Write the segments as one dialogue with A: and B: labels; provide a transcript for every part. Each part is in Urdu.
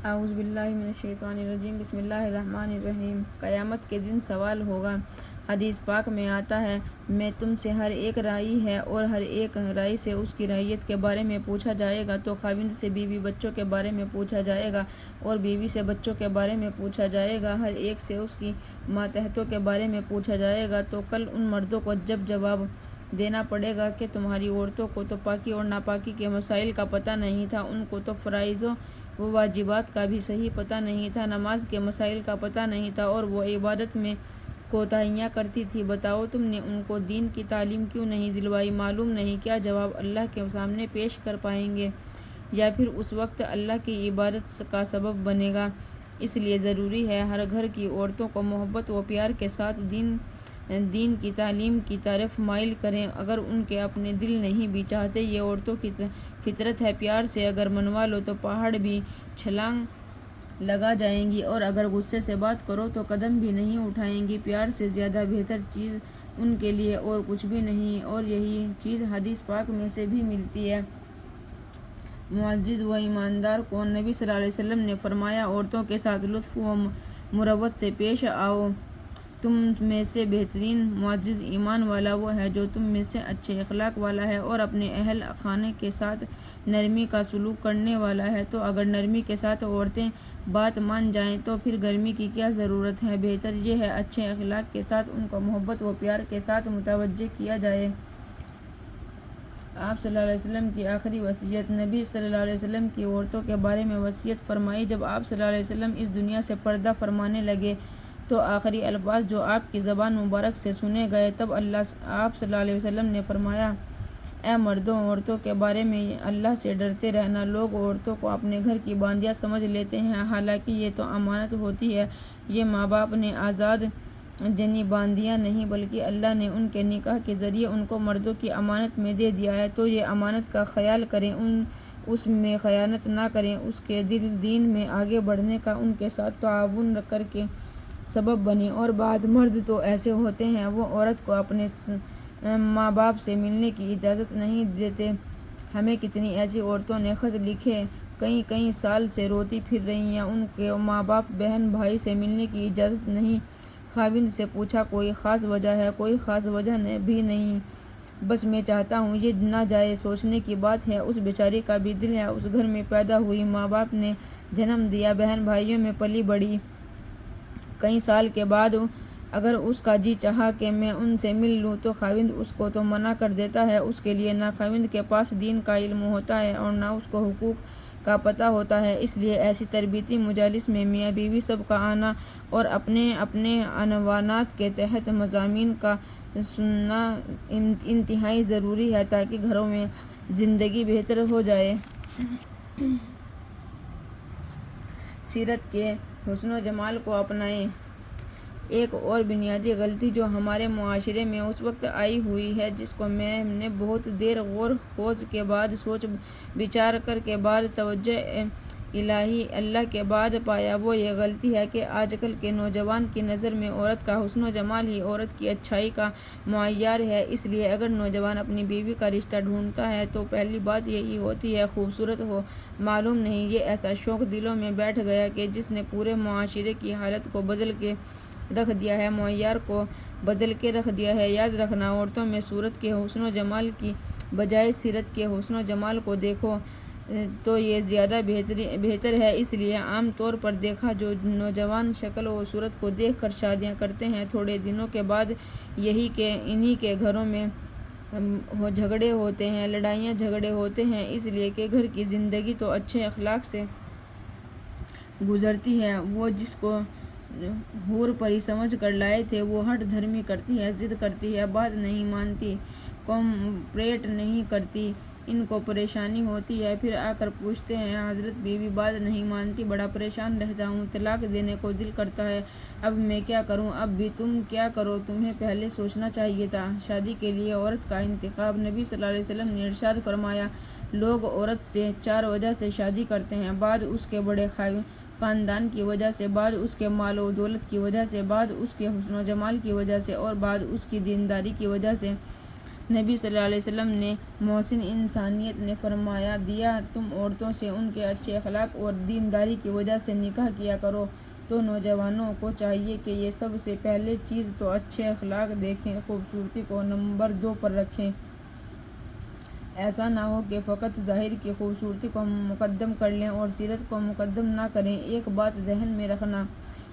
A: اعوذ باللہ من الشیطان الرجیم، بسم اللہ الرحمن الرحیم۔ قیامت کے دن سوال ہوگا۔ حدیث پاک میں آتا ہے، میں تم سے ہر ایک رائی ہے اور ہر ایک رائی سے اس کی رعیت کے بارے میں پوچھا جائے گا۔ تو خاوند سے بیوی بچوں کے بارے میں پوچھا جائے گا اور بیوی سے بچوں کے بارے میں پوچھا جائے گا، ہر ایک سے اس کی ماتحتوں کے بارے میں پوچھا جائے گا۔ تو کل ان مردوں کو جب جواب دینا پڑے گا کہ تمہاری عورتوں کو تو پاکی اور ناپاکی کے مسائل کا پتہ نہیں تھا، ان کو تو فرائض و واجبات کا بھی صحیح پتہ نہیں تھا، نماز کے مسائل کا پتہ نہیں تھا، اور وہ عبادت میں کوتاہیاں کرتی تھی۔ بتاؤ تم نے ان کو دین کی تعلیم کیوں نہیں دلوائی؟ معلوم نہیں کیا جواب اللہ کے سامنے پیش کر پائیں گے، یا پھر اس وقت اللہ کی عبادت کا سبب بنے گا۔ اس لیے ضروری ہے ہر گھر کی عورتوں کو محبت و پیار کے ساتھ دین کی تعلیم کی طرف مائل کریں۔ اگر ان کے اپنے دل نہیں بھی چاہتے، یہ عورتوں کی فطرت ہے، پیار سے اگر منوا لو تو پہاڑ بھی چھلانگ لگا جائیں گی، اور اگر غصے سے بات کرو تو قدم بھی نہیں اٹھائیں گی۔ پیار سے زیادہ بہتر چیز ان کے لیے اور کچھ بھی نہیں، اور یہی چیز حدیث پاک میں سے بھی ملتی ہے۔ معزز و ایماندار کون؟ نبی صلی اللہ علیہ وسلم نے فرمایا، عورتوں کے ساتھ لطف و مروت سے پیش آؤ۔ تم میں سے بہترین معزز ایمان والا وہ ہے جو تم میں سے اچھے اخلاق والا ہے اور اپنے اہل خانے کے ساتھ نرمی کا سلوک کرنے والا ہے۔ تو اگر نرمی کے ساتھ عورتیں بات مان جائیں تو پھر گرمی کی کیا ضرورت ہے؟ بہتر یہ ہے اچھے اخلاق کے ساتھ ان کو محبت و پیار کے ساتھ متوجہ کیا جائے۔ آپ صلی اللہ علیہ وسلم کی آخری وصیت۔ نبی صلی اللہ علیہ وسلم کی عورتوں کے بارے میں وصیت فرمائی۔ جب آپ صلی اللہ علیہ وسلم اس دنیا سے پردہ فرمانے لگے تو آخری الفاظ جو آپ کی زبان مبارک سے سنے گئے، تب آپ صلی اللہ علیہ وسلم نے فرمایا، اے مردوں، عورتوں کے بارے میں اللہ سے ڈرتے رہنا۔ لوگ عورتوں کو اپنے گھر کی باندیاں سمجھ لیتے ہیں، حالانکہ یہ تو امانت ہوتی ہے۔ یہ ماں باپ نے آزاد جنی باندیاں نہیں، بلکہ اللہ نے ان کے نکاح کے ذریعے ان کو مردوں کی امانت میں دے دیا ہے۔ تو یہ امانت کا خیال کریں، اس میں خیانت نہ کریں، اس کے دین میں آگے بڑھنے کا ان کے ساتھ تعاون کر کے سبب بنیں۔ اور بعض مرد تو ایسے ہوتے ہیں، وہ عورت کو اپنے ماں باپ سے ملنے کی اجازت نہیں دیتے۔ ہمیں کتنی ایسی عورتوں نے خط لکھے، کئی سال سے روتی پھر رہی ہیں، ان کے ماں باپ بہن بھائی سے ملنے کی اجازت نہیں۔ خاوند سے پوچھا، کوئی خاص وجہ ہے؟ کوئی خاص وجہ بھی نہیں، بس میں چاہتا ہوں یہ نہ جائے۔ سوچنے کی بات ہے، اس بیچاری کا بھی دل ہے، اس گھر میں پیدا ہوئی، ماں باپ نے جنم دیا، بہن بھائیوں میں پلی بڑھی، کئی سال کے بعد اگر اس کا جی چاہا کہ میں ان سے مل لوں تو خاوند اس کو تو منع کر دیتا ہے۔ اس کے لیے نہ خاوند کے پاس دین کا علم ہوتا ہے اور نہ اس کو حقوق کا پتہ ہوتا ہے۔ اس لیے ایسی تربیتی مجالس میں میاں بیوی سب کا آنا اور اپنے اپنے عنوانات کے تحت مضامین کا سننا انتہائی ضروری ہے، تاکہ گھروں میں زندگی بہتر ہو جائے۔ سیرت کے حسن و جمال کو اپنائیں۔ ایک اور بنیادی غلطی جو ہمارے معاشرے میں اس وقت آئی ہوئی ہے، جس کو میں نے بہت دیر غور خوض کے بعد، سوچ بچار کر کے بعد، توجہ الہی اللہ کے بعد پایا، وہ یہ غلطی ہے کہ آج کل کے نوجوان کی نظر میں عورت کا حسن و جمال ہی عورت کی اچھائی کا معیار ہے۔ اس لیے اگر نوجوان اپنی بیوی کا رشتہ ڈھونڈتا ہے تو پہلی بات یہی ہوتی ہے، خوبصورت ہو۔ معلوم نہیں یہ ایسا شوق دلوں میں بیٹھ گیا کہ جس نے پورے معاشرے کی حالت کو بدل کے رکھ دیا ہے، معیار کو بدل کے رکھ دیا ہے۔ یاد رکھنا، عورتوں میں صورت کے حسن و جمال کی بجائے سیرت کے حسن و جمال کو دیکھو تو یہ زیادہ بہتر ہے۔ اس لیے عام طور پر دیکھا جو نوجوان شکل و صورت کو دیکھ کر شادیاں کرتے ہیں، تھوڑے دنوں کے بعد انہی کے گھروں میں جھگڑے ہوتے ہیں، لڑائیاں جھگڑے ہوتے ہیں، اس لیے کہ گھر کی زندگی تو اچھے اخلاق سے گزرتی ہے۔ وہ جس کو حور پری سمجھ کر لائے تھے، وہ ہٹ دھرمی کرتی ہے، ضد کرتی ہے، بات نہیں مانتی، کوپریٹ نہیں کرتی، ان کو پریشانی ہوتی ہے، پھر آ کر پوچھتے ہیں، حضرت بیوی بات نہیں مانتی، بڑا پریشان رہتا ہوں، طلاق دینے کو دل کرتا ہے، اب میں کیا کروں؟ اب بھی تم کیا کرو؟ تمہیں پہلے سوچنا چاہیے تھا۔ شادی کے لیے عورت کا انتخاب۔ نبی صلی اللہ علیہ وسلم نے ارشاد فرمایا، لوگ عورت سے 4 وجہ سے شادی کرتے ہیں، بعد اس کے بڑے خاندان کی وجہ سے، بعد اس کے مال و دولت کی وجہ سے، بعد اس کے حسن و جمال کی وجہ سے، اور بعد اس کی دینداری کی وجہ سے۔ نبی صلی اللہ علیہ وسلم نے محسن انسانیت نے فرمایا دیا تم عورتوں سے ان کے اچھے اخلاق اور دینداری کی وجہ سے نکاح کیا کرو تو نوجوانوں کو چاہیے کہ یہ سب سے پہلے چیز تو اچھے اخلاق دیکھیں، خوبصورتی کو نمبر 2 پر رکھیں۔ ایسا نہ ہو کہ فقط ظاہر کی خوبصورتی کو مقدم کر لیں اور سیرت کو مقدم نہ کریں۔ ایک بات ذہن میں رکھنا،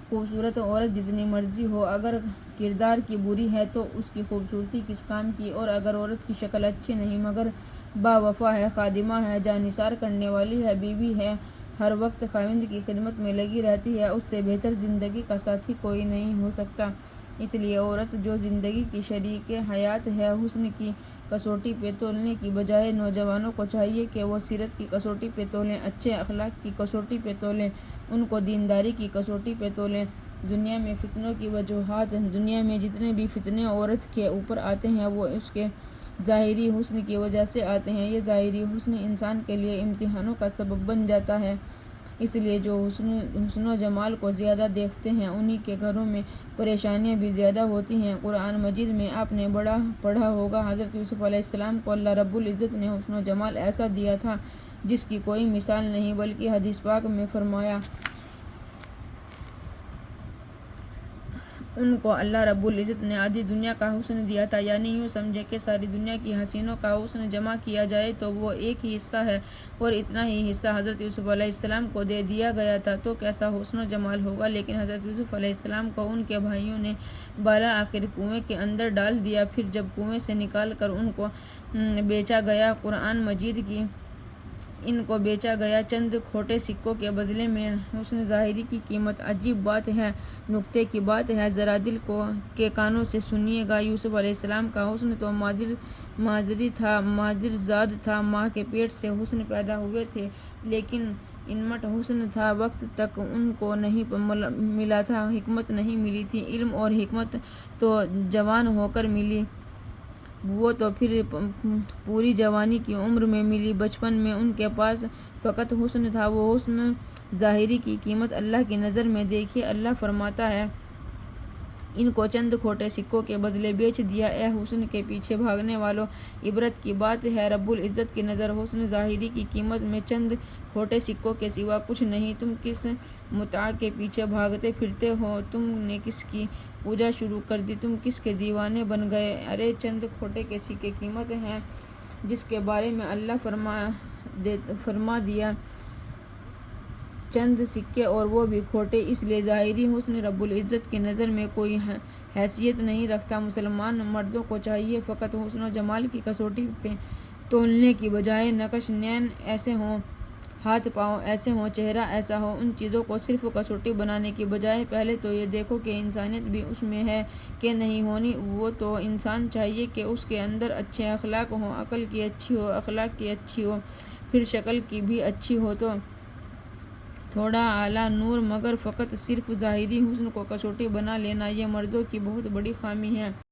A: خوبصورت عورت جتنی مرضی ہو، اگر کردار کی بری ہے تو اس کی خوبصورتی کس کام کی؟ اور اگر عورت کی شکل اچھی نہیں مگر باوفا ہے، خادمہ ہے، جانثار کرنے والی ہے، بیوی ہے، ہر وقت خاوند کی خدمت میں لگی رہتی ہے، اس سے بہتر زندگی کا ساتھی کوئی نہیں ہو سکتا۔ اس لیے عورت جو زندگی کی شریک حیات ہے، حسن کی کسوٹی پہ تولنے کی بجائے نوجوانوں کو چاہیے کہ وہ سیرت کی کسوٹی پہ تولیں، اچھے اخلاق کی کسوٹی پہ تولیں، ان کو دینداری کی کسوٹی پہ تولیں۔ دنیا میں فتنوں کی وجوہات، دنیا میں جتنے بھی فتنے عورت کے اوپر آتے ہیں وہ اس کے ظاہری حسن کی وجہ سے آتے ہیں۔ یہ ظاہری حسن انسان کے لیے امتحانوں کا سبب بن جاتا ہے، اس لیے جو حسن و جمال کو زیادہ دیکھتے ہیں انہی کے گھروں میں پریشانیاں بھی زیادہ ہوتی ہیں۔ قرآن مجید میں آپ نے پڑھا ہوگا، حضرت یوسف علیہ السلام کو اللہ رب العزت نے حسن و جمال ایسا دیا تھا جس کی کوئی مثال نہیں، بلکہ حدیث پاک میں فرمایا ان کو اللہ رب العزت نے آدھی دنیا کا حسن دیا تھا، یعنی یوں سمجھے کہ ساری دنیا کی حسینوں کا حسن جمع کیا جائے تو وہ ایک ہی حصہ ہے، اور اتنا ہی حصہ حضرت یوسف علیہ السلام کو دے دیا گیا تھا، تو کیسا حسن و جمال ہوگا۔ لیکن حضرت یوسف علیہ السلام کو ان کے بھائیوں نے بالآخر کنویں کے اندر ڈال دیا، پھر جب کنویں سے نکال کر ان کو بیچا گیا، قرآن مجید کی ان کو بیچا گیا چند کھوٹے سکوں کے بدلے میں حسن ظاہری کی قیمت۔ عجیب بات ہے، نکتے کی بات ہے، ذرا دل کے کانوں سے سنیے گا۔ یوسف علیہ السلام کا حسن تو مادری تھا، مادرزاد تھا، ماں کے پیٹ سے حسن پیدا ہوئے تھے، لیکن انمٹ حسن تھا، وقت تک ان کو نہیں ملا تھا، حکمت نہیں ملی تھی، علم اور حکمت تو جوان ہو کر ملی، وہ تو پھر پوری جوانی کی عمر میں ملی۔ بچپن میں ان کے پاس فقط حسن تھا، وہ حسن ظاہری کی قیمت اللہ کی نظر میں دیکھیے، اللہ فرماتا ہے ان کو چند کھوٹے سکوں کے بدلے بیچ دیا۔ اے حسن کے پیچھے بھاگنے والوں، عبرت کی بات ہے، رب العزت کی نظر حسن ظاہری کی قیمت میں چند کھوٹے سکوں کے سوا کچھ نہیں۔ تم کس متاع کے پیچھے بھاگتے پھرتے ہو؟ تم نے کس کی پوجا شروع کر دی؟ تم کس کے دیوانے بن گئے؟ ارے چند کھوٹے کے سکے قیمت ہیں جس کے بارے میں اللہ فرما دیا چند سکے اور وہ بھی کھوٹے، اس لیے ظاہری حسن رب العزت کی نظر میں کوئی حیثیت نہیں رکھتا۔ مسلمان مردوں کو چاہیے فقط حسن و جمال کی کسوٹی پہ تولنے کی بجائے نقش نین ایسے ہوں، ہاتھ پاؤں ایسے ہوں، چہرہ ایسا ہو، ان چیزوں کو صرف کسوٹی بنانے کی بجائے پہلے تو یہ دیکھو کہ انسانیت بھی اس میں ہے کہ نہیں ہونی۔ وہ تو انسان چاہیے کہ اس کے اندر اچھے اخلاق ہوں، عقل کی اچھی ہو، اخلاق کی اچھی ہو، پھر شکل کی بھی اچھی ہو تو تھوڑا اعلیٰ نور، مگر فقط صرف ظاہری حسن کو کسوٹی بنا لینا یہ مردوں کی بہت بڑی خامی ہے۔